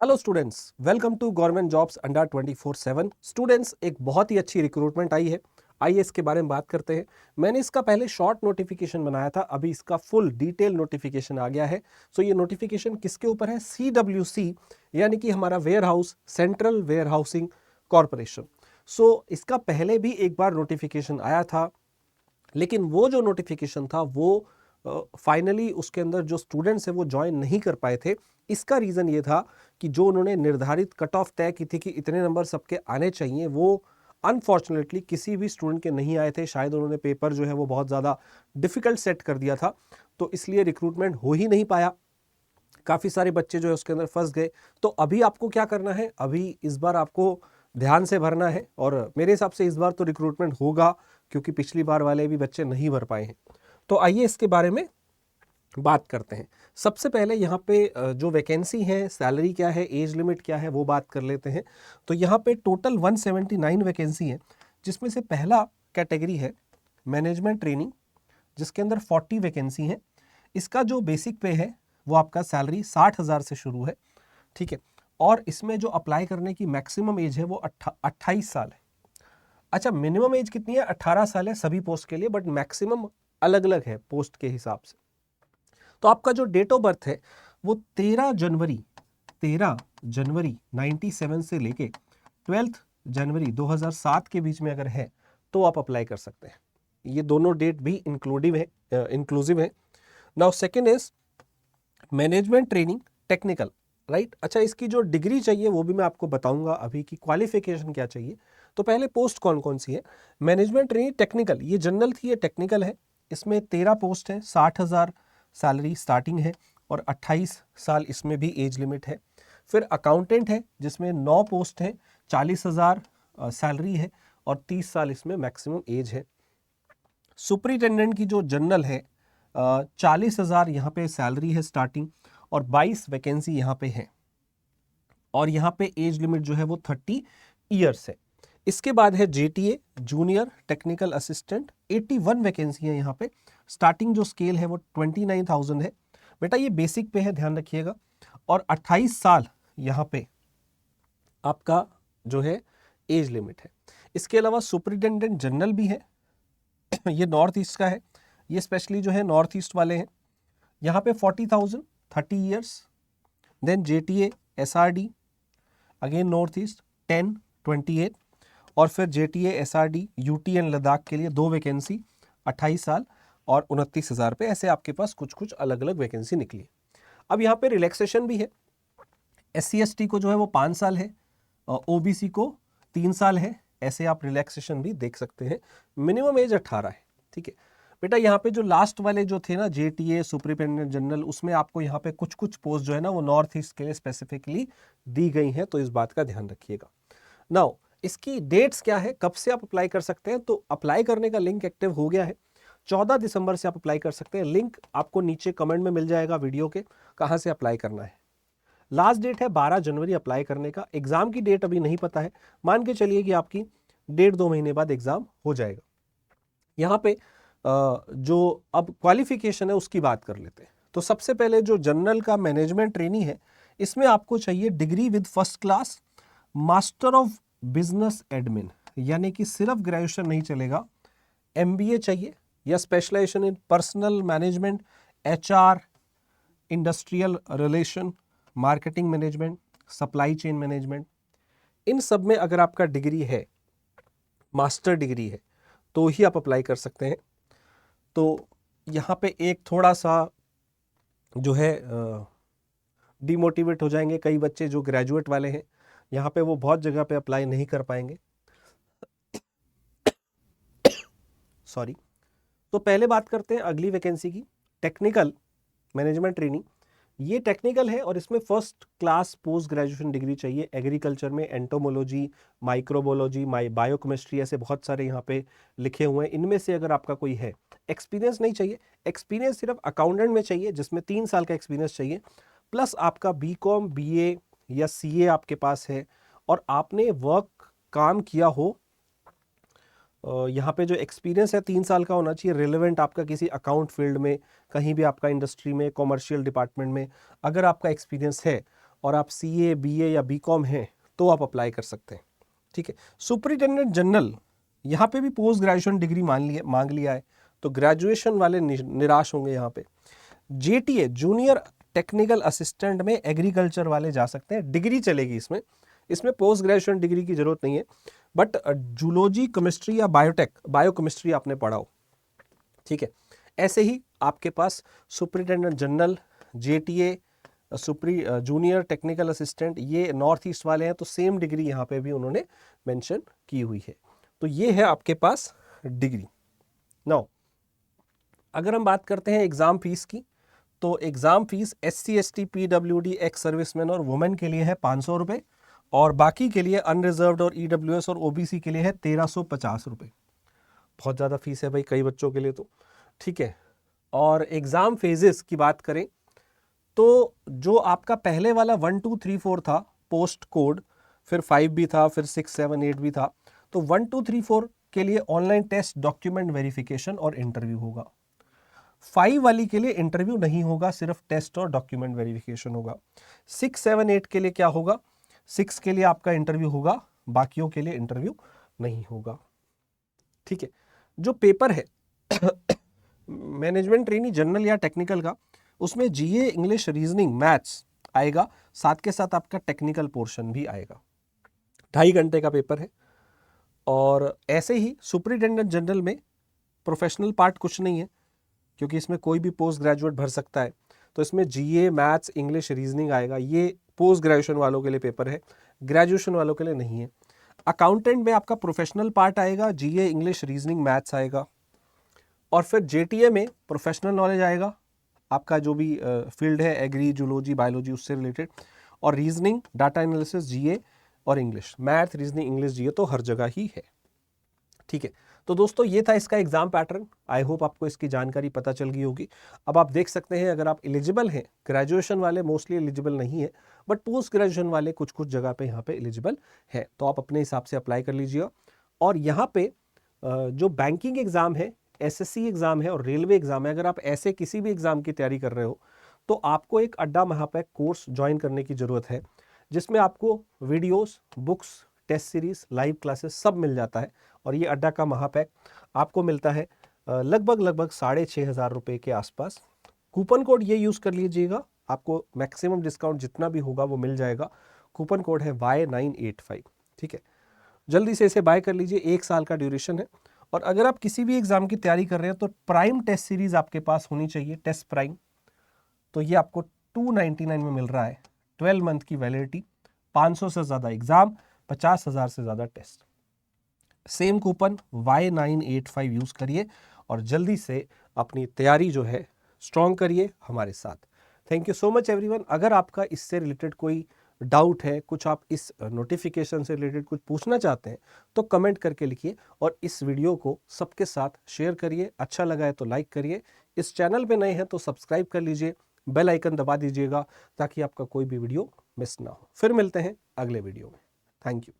Hello students, welcome to government jobs under 24/7। Students, एक बहुत ही अच्छी रिक्रूटमेंट आई है। आइए इसके बारे में बात करते हैं। मैंने इसका पहले शॉर्ट नोटिफिकेशन बनाया था, अभी इसका फुल डिटेल नोटिफिकेशन आ गया है। सो ये नोटिफिकेशन किसके ऊपर है? CWC, यानी कि हमारा warehouse, central warehousing corporation. So इसका पहले भी एक बार नोटिफिकेशन आया था, लेकिन वो जो नोटिफिकेशन था वो फाइनली उसके अंदर जो स्टूडेंट्स हैं वो ज्वाइन नहीं कर पाए थे। इसका रीज़न ये था कि जो उन्होंने निर्धारित कट ऑफ तय की थी कि इतने नंबर सबके आने चाहिए, वो अनफॉर्चुनेटली किसी भी स्टूडेंट के नहीं आए थे। शायद उन्होंने पेपर जो है वो बहुत ज़्यादा डिफ़िकल्ट सेट कर दिया था, तो इसलिए रिक्रूटमेंट हो ही नहीं पाया। काफ़ी सारे बच्चे जो है उसके अंदर फंस गए। तो अभी आपको क्या करना है? अभी इस बार आपको ध्यान से भरना है, और मेरे हिसाब से इस बार तो रिक्रूटमेंट होगा, क्योंकि पिछली बार वाले भी बच्चे नहीं भर पाए हैं। तो आइए इसके बारे में बात करते हैं। सबसे पहले यहाँ पे जो वैकेंसी है, सैलरी क्या है, एज लिमिट क्या है, वो बात कर लेते हैं। तो यहाँ पे टोटल 179 वैकेंसी है, जिसमें से पहला कैटेगरी है मैनेजमेंट ट्रेनिंग, जिसके अंदर 40 वैकेंसी है। इसका जो बेसिक पे है वो आपका सैलरी 60,000 से शुरू है, ठीक है। और इसमें जो अप्लाई करने की मैक्सिमम एज है वो 28 साल है। अच्छा, मिनिमम एज कितनी है? 18 साल है सभी पोस्ट के लिए, बट मैक्सिमम अलग अलग है पोस्ट के हिसाब से। तो आपका जो डेट ऑफ बर्थ है वो 13 जनवरी 97 से लेके 12 जनवरी 2007 के बीच में अगर है तो आप अप्लाई कर सकते हैं। ये दोनों डेट भी इंक्लूसिव है। Now second is management training technical, right. अच्छा, इसकी जो डिग्री चाहिए वो भी मैं आपको बताऊंगा अभी कि क्वालिफिकेशन क्या चाहिए। तो पहले पोस्ट कौन कौन सी है? मैनेजमेंट ट्रेनिंग टेक्निकल, ये जनरल थी, ये टेक्निकल है। इसमें 13 पोस्ट है, 60,000 सैलरी स्टार्टिंग है, और 28 साल इसमें भी एज लिमिट है। फिर अकाउंटेंट है, जिसमें 9 पोस्ट है, 40,000 सैलरी है, और 30 साल इसमें मैक्सिमम एज है। सुपरिटेंडेंट की जो जनरल है, 40,000 यहाँ पे सैलरी है स्टार्टिंग, और 22 वैकेंसी यहाँ पे है, और यहाँ पे एज लिमिट जो है वो 30 ईयर्स है। इसके बाद है JTA, junior technical assistant, 81 vacancy है यहाँ पे। स्टार्टिंग जो स्केल है वो 29,000 है। बेटा ये बेसिक पे है, ध्यान रखिएगा। और 28 साल यहाँ पे आपका जो है एज लिमिट है। इसके अलावा सुपरिटेंडेंट जनरल भी है, ये नॉर्थ ईस्ट का है। ये स्पेशली जो है नॉर्थ ईस्ट वाले हैं। यहाँ पे 40,000, 30 years. Then JTA SRD, again north east, 10, 28। और फिर JTA SRD UT and Ladakh के लिए 2 वैकेंसी, 28 साल और 29,000 पे। ऐसे आपके पास कुछ कुछ अलग अलग वैकेंसी निकली। अब यहाँ पे रिलैक्सेशन भी है। SC ST को जो है वो 5 साल है, OBC को 3 साल है। ऐसे आप रिलैक्सेशन भी देख सकते हैं। मिनिमम एज 18 है, ठीक है। बेटा यहाँ पे जो लास्ट वाले जो थे ना, JTA सुपरिटेंडेंट जनरल, उसमें आपको यहाँ पे कुछ कुछ पोस्ट जो है ना वो नॉर्थ ईस्ट के लिए स्पेसिफिकली दी गई हैं, तो इस बात का ध्यान रखिएगा। नाउ इसकी डेट्स क्या है, कब से आप अप्लाई कर सकते हैं? तो अप्लाई करने का लिंक एक्टिव हो गया है, 14 दिसंबर से आप अप्लाई कर सकते हैं। लिंक आपको नीचे कमेंट में मिल जाएगा वीडियो के, कहाँ से अप्लाई करना है। लास्ट डेट है 12 जनवरी अप्लाई करने का। एग्जाम की डेट अभी नहीं पता है, मान के चलिए कि आपकी 1.5-2 महीने बाद एग्जाम हो जाएगा। यहाँ पे जो अब क्वालिफिकेशन है उसकी बात कर लेते हैं। तो सबसे पहले जो जनरल का मैनेजमेंट ट्रेनी है, इसमें आपको चाहिए degree with first class, master of business admin, यानी कि सिर्फ ग्रेजुएशन नहीं चलेगा, MBA चाहिए, या specialisation in personnel management, HR, industrial relation, marketing management, supply chain management. इन सब में अगर आपका डिग्री है, मास्टर डिग्री है, तो ही आप अप्लाई कर सकते हैं। तो यहाँ पे एक थोड़ा सा जो है डिमोटिवेट हो जाएंगे कई बच्चे जो ग्रेजुएट वाले हैं, यहाँ पे वो बहुत जगह पे अप्लाई नहीं कर पाएंगे, सॉरी। तो पहले बात करते हैं अगली वैकेंसी की, टेक्निकल मैनेजमेंट ट्रेनिंग। ये टेक्निकल है और इसमें first class post graduation degree चाहिए। एग्रीकल्चर में एंटोमोलॉजी, माइक्रोबायोलॉजी, बायोकेमिस्ट्री, ऐसे बहुत सारे यहाँ पे लिखे हुए हैं। इनमें से अगर आपका कोई है, एक्सपीरियंस नहीं चाहिए, एक्सपीरियंस सिर्फ अकाउंटेंट में चाहिए, जिसमें 3 साल का एक्सपीरियंस चाहिए, प्लस आपका BCom BA या CA आपके पास है, और आपने वर्क काम किया हो। यहाँ पे जो एक्सपीरियंस है 3 साल का होना चाहिए, रिलेवेंट आपका किसी अकाउंट फील्ड में, कहीं भी आपका इंडस्ट्री में, कॉमर्शियल डिपार्टमेंट में अगर आपका एक्सपीरियंस है, और आप CA BA या BCom हैं तो आप अप्लाई कर सकते हैं, ठीक है। सुपरिटेंडेंट जनरल, यहाँ पे भी पोस्ट ग्रेजुएशन डिग्री मांग लिया है, तो ग्रेजुएशन वाले निराश होंगे यहाँ पे। JTA जूनियर टेक्निकल असिस्टेंट में एग्रीकल्चर वाले जा सकते हैं, डिग्री चलेगी इसमें, इसमें पोस्ट ग्रेजुएशन डिग्री की जरूरत नहीं है, बट जूलॉजी केमिस्ट्री या बायोकेमिस्ट्री आपने पढ़ा हो, ठीक है। ऐसे ही आपके पास superintendent general, JTA, junior technical assistant, ये नॉर्थ ईस्ट वाले हैं, तो सेम डिग्री यहाँ पे भी उन्होंने मेंशन की हुई है। तो ये है आपके पास डिग्री। नाउ अगर हम बात करते हैं एग्जाम फीस की, तो exam fees SC ST PWD ex serviceman और वुमेन के लिए है 500 रुपये, और बाकी के लिए अनरिजर्व्ड और EWS और OBC के लिए है 1350 रुपये। बहुत ज़्यादा फीस है भाई कई बच्चों के लिए तो, ठीक है। और एग्ज़ाम फेजेस की बात करें तो जो आपका पहले वाला 1 2 3 4 था पोस्ट कोड, फिर 5 भी था, फिर 6 7 8 भी था, तो 1 2 3 4 के लिए ऑनलाइन टेस्ट, डॉक्यूमेंट वेरिफिकेशन और इंटरव्यू होगा। 5 वाली के लिए इंटरव्यू नहीं होगा, सिर्फ टेस्ट और डॉक्यूमेंट वेरिफिकेशन होगा। 6 7 8 के लिए क्या होगा, 6 के लिए आपका इंटरव्यू होगा, बाकियों के लिए इंटरव्यू नहीं होगा, ठीक है। जो पेपर है मैनेजमेंट ट्रेनी जनरल या टेक्निकल का, उसमें GA इंग्लिश रीजनिंग मैथ्स आएगा, साथ के साथ आपका टेक्निकल पोर्शन भी आएगा। 2.5 घंटे का पेपर है। और ऐसे ही सुपरिटेंडेंट जनरल में प्रोफेशनल पार्ट कुछ नहीं है, क्योंकि इसमें कोई भी पोस्ट ग्रेजुएट भर सकता है, तो इसमें GA मैथ्स इंग्लिश रीजनिंग आएगा। ये पोस्ट ग्रेजुएशन वालों के लिए पेपर है, ग्रेजुएशन वालों के लिए नहीं है। अकाउंटेंट में आपका प्रोफेशनल पार्ट आएगा, GA इंग्लिश रीजनिंग मैथ्स आएगा। और फिर JTA में प्रोफेशनल नॉलेज आएगा, आपका जो भी फील्ड है, एग्री, जूलॉजी, बायोलॉजी, उससे रिलेटेड, और रीजनिंग, डाटा एनालिसिस, GA और English, math, reasoning, English, GA तो हर जगह ही है, ठीक है। तो दोस्तों ये था इसका एग्जाम पैटर्न। आई होप आपको इसकी जानकारी पता चल गई होगी। अब आप देख सकते हैं अगर आप एलिजिबल हैं, ग्रेजुएशन वाले मोस्टली एलिजिबल नहीं है, बट पोस्ट ग्रेजुएशन वाले कुछ कुछ जगह पे यहाँ पे एलिजिबल है, तो आप अपने हिसाब से अप्लाई कर लीजिएगा। और यहाँ पे जो बैंकिंग एग्जाम है, SSC एग्जाम है और रेलवे एग्जाम है, अगर आप ऐसे किसी भी एग्जाम की तैयारी कर रहे हो तो आपको एक अड्डा महापैक कोर्स ज्वाइन करने की जरूरत है, जिसमें आपको videos, books, test series, live classes सब मिल जाता है। और ये अड्डा का महापैक आपको मिलता है लगभग 6,500 रुपये के आसपास। कूपन कोड ये यूज़ कर लीजिएगा, आपको मैक्सिमम डिस्काउंट जितना भी होगा वो मिल जाएगा। कूपन कोड है Y985, ठीक है। जल्दी से इसे बाय कर लीजिए, 1 साल का ड्यूरेशन है। और अगर आप किसी भी एग्जाम की तैयारी कर रहे हैं तो प्राइम टेस्ट सीरीज आपके पास होनी चाहिए, टेस्ट प्राइम, तो ये आपको 299 में मिल रहा है। 12 मंथ की वैलिडिटी, 500 से ज़्यादा एग्जाम, 50,000 से ज़्यादा test. Same coupon Y985 use करिए और जल्दी से अपनी तैयारी जो है स्ट्रॉन्ग करिए हमारे साथ। Thank you so much everyone. अगर आपका इससे रिलेटेड कोई डाउट है, कुछ आप इस नोटिफिकेशन से रिलेटेड कुछ पूछना चाहते हैं, तो कमेंट करके लिखिए और इस वीडियो को सबके साथ शेयर करिए। अच्छा लगा है तो लाइक करिए, इस चैनल पे नए हैं तो सब्सक्राइब कर लीजिए, बेल आइकन दबा दीजिएगा ताकि आपका कोई भी वीडियो मिस ना हो। फिर मिलते हैं अगले वीडियो में। Thank you.